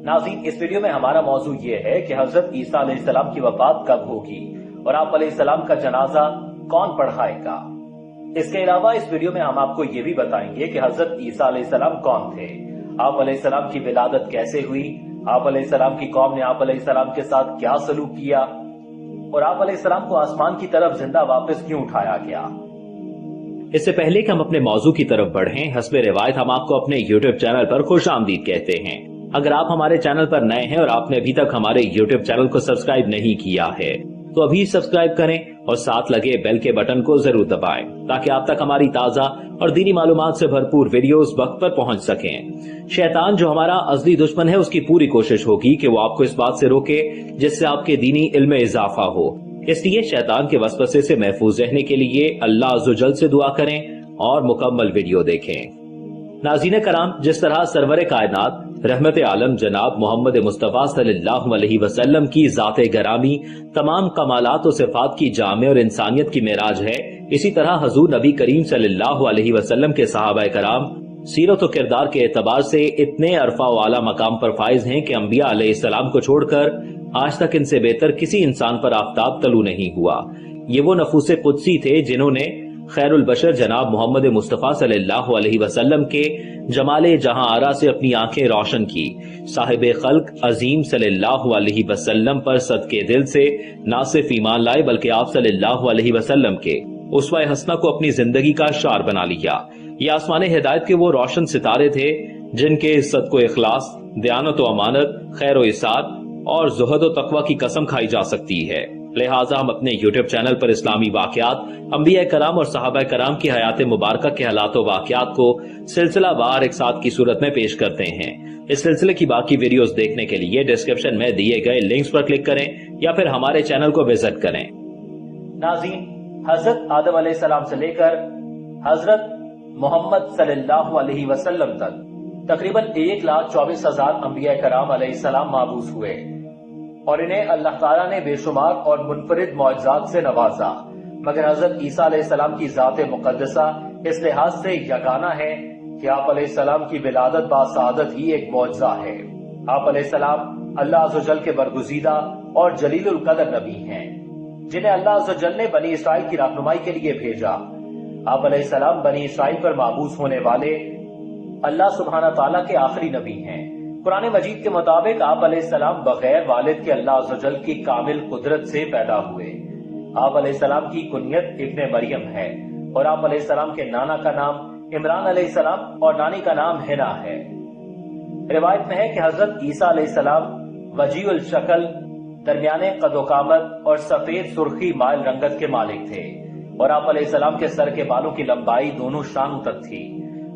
ناظرین، اس ویڈیو میں ہمارا موضوع یہ ہے کہ حضرت عیسیٰ علیہ السلام کی وفات کب ہوگی اور آپ علیہ السلام کا جنازہ کون پڑھائے گا۔ اس کے علاوہ اس ویڈیو میں ہم آپ کو یہ بھی بتائیں گے کہ حضرت عیسیٰ علیہ السلام کون تھے، آپ علیہ السلام کی ولادت کیسے ہوئی، آپ علیہ السلام کی قوم نے آپ علیہ السلام کے ساتھ کیا سلوک کیا اور آپ علیہ السلام کو آسمان کی طرف زندہ واپس کیوں اٹھایا گیا۔ اس سے پہلے کہ ہم اپنے موضوع کی طرف بڑھیں، حسب روایت ہم آپ کو اپنے یوٹیوب چینل پر خوش آمدید کہتے ہیں۔ اگر آپ ہمارے چینل پر نئے ہیں اور آپ نے ابھی تک ہمارے یوٹیوب چینل کو سبسکرائب نہیں کیا ہے تو ابھی سبسکرائب کریں اور ساتھ لگے بیل کے بٹن کو ضرور دبائیں تاکہ آپ تک ہماری تازہ اور دینی معلومات سے بھرپور ویڈیوز وقت پر پہنچ سکیں۔ شیطان جو ہمارا ازلی دشمن ہے، اس کی پوری کوشش ہوگی کہ وہ آپ کو اس بات سے روکے جس سے آپ کے دینی علم میں اضافہ ہو۔ اس لیے شیطان کے وسوسے سے محفوظ رہنے کے لیے اللہ عز و جل سے دعا کریں اور مکمل ویڈیو دیکھیں۔ ناظرین کرام، جس طرح سرور کائنات رحمت عالم جناب محمد مصطفیٰ صلی اللہ علیہ وسلم کی ذات گرامی تمام کمالات و صفات کی جامع اور انسانیت کی معراج ہے، اسی طرح حضور نبی کریم صلی اللہ علیہ وسلم کے صحابہ کرام سیرت و کردار کے اعتبار سے اتنے عرفہ و اعلیٰ مقام پر فائز ہیں کہ انبیاء علیہ السلام کو چھوڑ کر آج تک ان سے بہتر کسی انسان پر آفتاب طلوع نہیں ہوا۔ یہ وہ نفوس قدسی تھے جنہوں نے خیر البشر جناب محمد مصطفیٰ صلی اللہ علیہ وسلم کے جمال جہاں آرا سے اپنی آنکھیں روشن کی۔ صاحب خلق عظیم صلی اللہ علیہ وسلم پر صدقے دل سے نہ صرف ایمان لائے بلکہ آپ صلی اللہ علیہ وسلم کے اسوہ حسنہ کو اپنی زندگی کا شعار بنا لیا۔ یہ آسمان ہدایت کے وہ روشن ستارے تھے جن کے صدق و اخلاص، دیانت و امانت، خیر و احسان اور زہد و تقوی کی قسم کھائی جا سکتی ہے۔ لہٰذا ہم اپنے یوٹیوب چینل پر اسلامی واقعات، انبیاء کرام اور صحابہ کرام کی حیات مبارکہ کے حالات و واقعات کو سلسلہ وار ایک ساتھ کی صورت میں پیش کرتے ہیں۔ اس سلسلے کی باقی ویڈیوز دیکھنے کے لیے ڈسکرپشن میں دیے گئے لنکس پر کلک کریں یا پھر ہمارے چینل کو وزٹ کریں۔ ناظرین، حضرت آدم علیہ السلام سے لے کر حضرت محمد صلی اللہ علیہ وسلم تک تقریباً 1,24,000 انبیاء کرام علیہ السلام مابعوث ہوئے اور انہیں اللہ تعالیٰ نے بے شمار اور منفرد معجزات سے نوازا، مگر حضرت عیسیٰ علیہ السلام کی ذات مقدسہ اس لحاظ سے یگانہ ہے کہ آپ علیہ السلام کی ولادت باسعادت ہی ایک معجزہ ہے۔ آپ علیہ السلام اللہ عز و جل کے برگزیدہ اور جلیل القدر نبی ہیں جنہیں اللہ عز و جل نے بنی اسرائیل کی رہنمائی کے لیے بھیجا۔ آپ علیہ السلام بنی اسرائیل پر مابعوث ہونے والے اللہ سبحانہ تعالیٰ کے آخری نبی ہیں۔ قرآن مجید کے مطابق آپ علیہ السلام بغیر والد کے اللہ عز و جل کی کامل قدرت سے پیدا ہوئے۔ آپ علیہ السلام کی کنیت ابن مریم ہے اور آپ علیہ السلام کے نانا کا نام عمران علیہ السلام اور نانی کا نام حنا ہے۔ روایت میں ہے کہ حضرت عیسیٰ علیہ السلام وجیع الشکل، درمیانے قد و قامت اور سفید سرخی مائل رنگت کے مالک تھے اور آپ علیہ السلام کے سر کے بالوں کی لمبائی دونوں شانوں تک تھی۔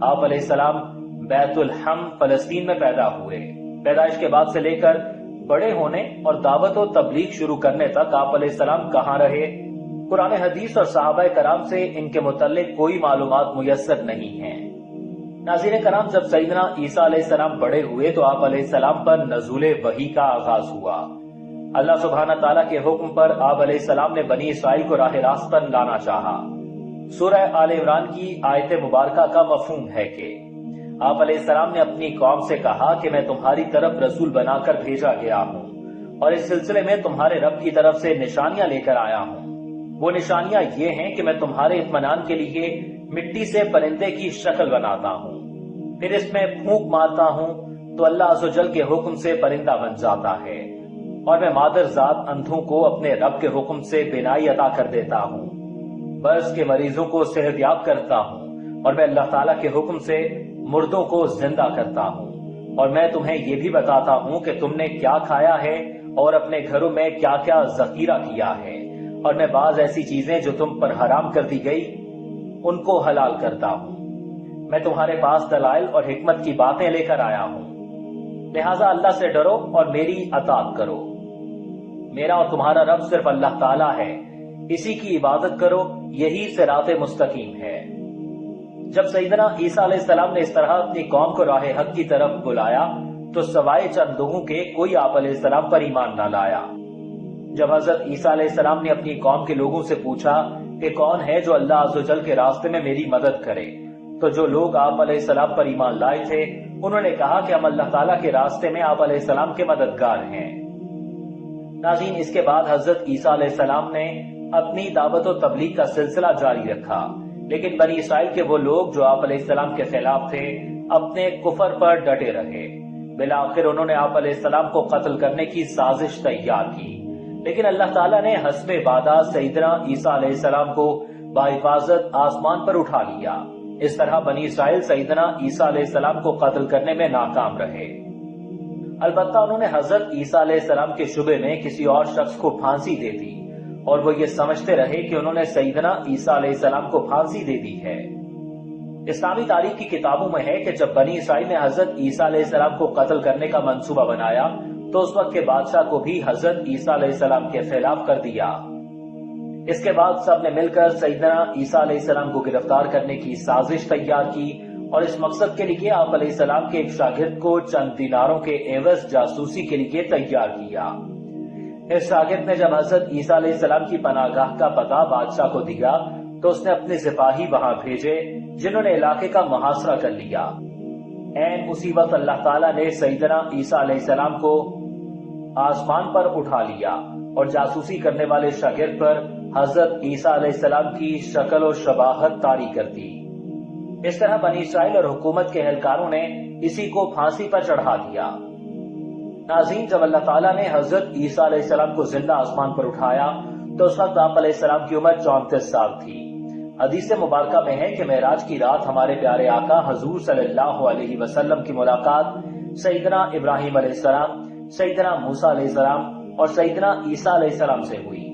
آپ علیہ السلام بیت الحم فلسطین میں پیدا ہوئے۔ پیدائش کے بعد سے لے کر بڑے ہونے اور دعوت و تبلیغ شروع کرنے تک آپ علیہ السلام کہاں رہے، قرآن حدیث اور صحابہ کرام سے ان کے متعلق کوئی معلومات میسر نہیں ہیں۔ ناظرین کرام، جب سیدنا عیسیٰ علیہ السلام بڑے ہوئے تو آپ علیہ السلام پر نزول وحی کا آغاز ہوا۔ اللہ سبحانہ تعالیٰ کے حکم پر آپ علیہ السلام نے بنی اسرائیل کو راہ راست پر لانا چاہا۔ سورہ آل عمران کی آیت مبارکہ کا مفہوم ہے کہ آپ علیہ السلام نے اپنی قوم سے کہا کہ میں تمہاری طرف رسول بنا کر بھیجا گیا ہوں اور اس سلسلے میں تمہارے رب کی طرف سے نشانیاں لے کر آیا ہوں۔ وہ نشانیاں یہ ہیں کہ میں تمہارے اطمینان کے لیے مٹی سے پرندے کی شکل بناتا ہوں، پھر اس میں پھونک مارتا ہوں تو اللہ عز و جل کے حکم سے پرندہ بن جاتا ہے، اور میں مادر ذات اندھوں کو اپنے رب کے حکم سے بینائی عطا کر دیتا ہوں، برس کے مریضوں کو صحت یاب کرتا ہوں، اور میں اللہ تعالیٰ کے حکم سے مردوں کو زندہ کرتا ہوں، اور میں تمہیں یہ بھی بتاتا ہوں کہ تم نے کیا کھایا ہے اور اپنے گھروں میں کیا کیا ذخیرہ کیا ہے، اور میں بعض ایسی چیزیں جو تم پر حرام کر دی گئی ان کو حلال کرتا ہوں۔ میں تمہارے پاس دلائل اور حکمت کی باتیں لے کر آیا ہوں، لہٰذا اللہ سے ڈرو اور میری اطاعت کرو۔ میرا اور تمہارا رب صرف اللہ تعالیٰ ہے، اسی کی عبادت کرو، یہی صراط مستقیم ہے۔ جب سیدنا عیسیٰ علیہ السلام نے اس طرح اپنی قوم کو راہ حق کی طرف بلایا تو سوائے چند لوگوں کے کوئی آپ علیہ السلام پر ایمان نہ لایا۔ جب حضرت عیسیٰ علیہ السلام نے اپنی قوم کے لوگوں سے پوچھا کہ کون ہے جو اللہ عز و جل کے راستے میں میری مدد کرے، تو جو لوگ آپ علیہ السلام پر ایمان لائے تھے انہوں نے کہا کہ ہم اللہ تعالیٰ کے راستے میں آپ علیہ السلام کے مددگار ہیں۔ ناظرین، اس کے بعد حضرت عیسیٰ علیہ السلام نے اپنی دعوت و تبلیغ کا سلسلہ جاری رکھا، لیکن بنی اسرائیل کے وہ لوگ جو آپ علیہ السلام کے خلاف تھے اپنے کفر پر ڈٹے رہے۔ بالآخر انہوں نے آپ علیہ السلام کو قتل کرنے کی سازش تیار کی، لیکن اللہ تعالیٰ نے حسب وعدہ سیدنا عیسیٰ علیہ السلام کو بحفاظت آسمان پر اٹھا لیا۔ اس طرح بنی اسرائیل سیدنا عیسیٰ علیہ السلام کو قتل کرنے میں ناکام رہے۔ البتہ انہوں نے حضرت عیسیٰ علیہ السلام کے شبے میں کسی اور شخص کو پھانسی دے دی، اور وہ یہ سمجھتے رہے کہ انہوں نے سیدنا عیسیٰ علیہ السلام کو پھانسی دے دی ہے۔ اسلامی تاریخ کی کتابوں میں ہے کہ جب بنی اسرائیل نے حضرت عیسیٰ علیہ السلام کو قتل کرنے کا منصوبہ بنایا تو اس وقت کے بادشاہ کو بھی حضرت عیسیٰ علیہ السلام کے خلاف کر دیا۔ اس کے بعد سب نے مل کر سیدنا عیسیٰ علیہ السلام کو گرفتار کرنے کی سازش تیار کی، اور اس مقصد کے لیے آپ علیہ السلام کے ایک شاگرد کو چند دیناروں کے عوض جاسوسی کے لیے تیار کیا۔ اس شاگرد نے جب حضرت عیسیٰ علیہ السلام کی پناہ گاہ کا پتہ بادشاہ کو دیا تو اس نے اپنے سپاہی وہاں بھیجے، جنہوں نے علاقے کا محاصرہ کر لیا۔ این اسی وقت اللہ تعالیٰ نے سیدنا عیسیٰ علیہ السلام کو آسمان پر اٹھا لیا اور جاسوسی کرنے والے شاگرد پر حضرت عیسیٰ علیہ السلام کی شکل و شباہت طاری کر دی۔ اس طرح بنی اسرائیل اور حکومت کے اہلکاروں نے اسی کو پھانسی پر چڑھا دیا۔ ناظرین، جب اللہ تعالیٰ نے حضرت عیسیٰ علیہ السلام کو زندہ آسمان پر اٹھایا تو اس وقت آپ علیہ السلام کی عمر 34 سال تھی۔ حدیث مبارکہ میں ہے کہ معراج کی رات ہمارے پیارے آقا حضور صلی اللہ علیہ وسلم کی ملاقات سیدنا ابراہیم علیہ السلام، سیدنا موسیٰ علیہ السلام اور سیدنا عیسیٰ علیہ السلام سے ہوئی۔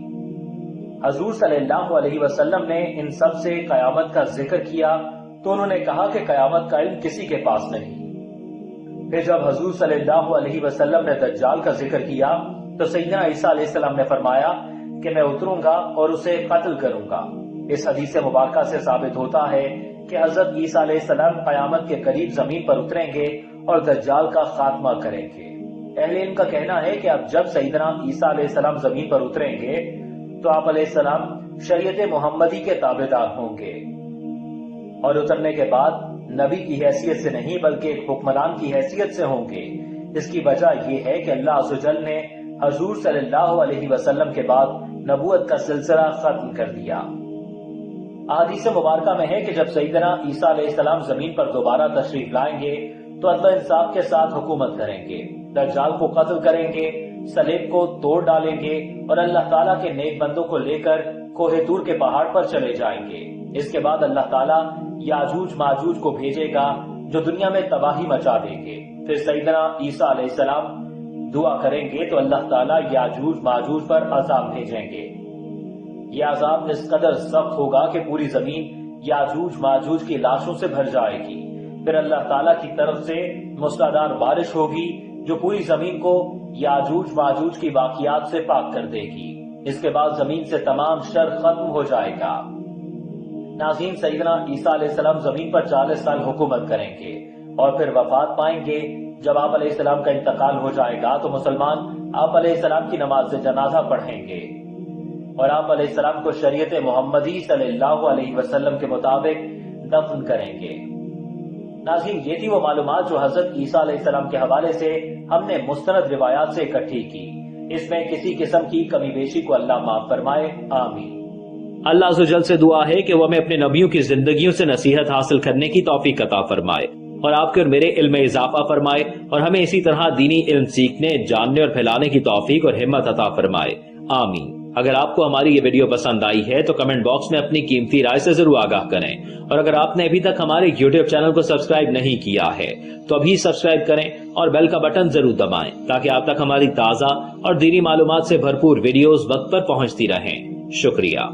حضور صلی اللہ علیہ وسلم نے ان سب سے قیامت کا ذکر کیا تو انہوں نے کہا کہ قیامت کا علم کسی کے پاس نہیں۔ پھر جب حضور صلی اللہ علیہ وسلم نے دجال کا ذکر کیا تو سیدنا عیسیٰ علیہ السلام نے فرمایا کہ میں اتروں گا اور اسے قتل کروں گا۔ اس حدیث مبارکہ سے ثابت ہوتا ہے کہ حضرت عیسیٰ علیہ السلام قیامت کے قریب زمین پر اتریں گے اور دجال کا خاتمہ کریں گے۔ اہل علم کا کہنا ہے کہ اب جب سیدنا عیسیٰ علیہ السلام زمین پر اتریں گے تو آپ علیہ السلام شریعت محمدی کے تابعدار ہوں گے، اور اترنے کے بعد نبی کی حیثیت سے نہیں بلکہ ایک حکمران کی حیثیت سے ہوں گے۔ اس کی وجہ یہ ہے کہ اللہ عز و جل نے حضور صلی اللہ علیہ وسلم کے بعد نبوت کا سلسلہ ختم کر دیا۔ احادیث مبارکہ میں ہے کہ جب سیدنا عیسیٰ علیہ السلام زمین پر دوبارہ تشریف لائیں گے تو عدل و انصاف کے ساتھ حکومت کریں گے، دجال کو قتل کریں گے، صلیب کو توڑ ڈالیں گے اور اللہ تعالیٰ کے نیک بندوں کو لے کر کوہ طور کے پہاڑ پر چلے جائیں گے۔ اس کے بعد اللہ تعالیٰ یاجوج ماجوج کو بھیجے گا جو دنیا میں تباہی مچا دیں گے۔ پھر سیدنا عیسیٰ علیہ السلام دعا کریں گے تو اللہ تعالیٰ یاجوج ماجوج پر عذاب بھیجیں گے۔ یہ عذاب اس قدر سخت ہوگا کہ پوری زمین یاجوج ماجوج کی لاشوں سے بھر جائے گی۔ پھر اللہ تعالیٰ کی طرف سے موسلادھار بارش ہوگی جو پوری زمین کو یاجوج ماجوج کی واقعات سے پاک کر دے گی۔ اس کے بعد زمین سے تمام شر ختم ہو جائے گا۔ ناظرین، سیدنا عیسیٰ علیہ السلام زمین پر 40 سال حکومت کریں گے اور پھر وفات پائیں گے۔ جب آپ علیہ السلام کا انتقال ہو جائے گا تو مسلمان آپ علیہ السلام کی نماز جنازہ پڑھیں گے اور آپ علیہ السلام کو شریعت محمدی صلی اللہ علیہ وسلم کے مطابق دفن کریں گے۔ ناظرین، یہ تھی وہ معلومات جو حضرت عیسیٰ علیہ السلام کے حوالے سے ہم نے مستند روایات سے اکٹھی کی۔ اس میں کسی قسم کی کمی بیشی کو اللہ معاف فرمائے، آمین۔ اللہ عز و جل سے دعا ہے کہ وہ ہمیں اپنے نبیوں کی زندگیوں سے نصیحت حاصل کرنے کی توفیق عطا فرمائے اور آپ کے اور میرے علم میں اضافہ فرمائے اور ہمیں اسی طرح دینی علم سیکھنے، جاننے اور پھیلانے کی توفیق اور ہمت عطا فرمائے، آمین۔ اگر آپ کو ہماری یہ ویڈیو پسند آئی ہے تو کمنٹ باکس میں اپنی قیمتی رائے سے ضرور آگاہ کریں، اور اگر آپ نے ابھی تک ہمارے یوٹیوب چینل کو سبسکرائب نہیں کیا ہے تو ابھی سبسکرائب کریں اور بیل کا بٹن ضرور دبائیں تاکہ آپ تک ہماری تازہ اور دینی معلومات سے بھرپور ویڈیوز وقت پر پہنچتی رہیں۔ شکریہ۔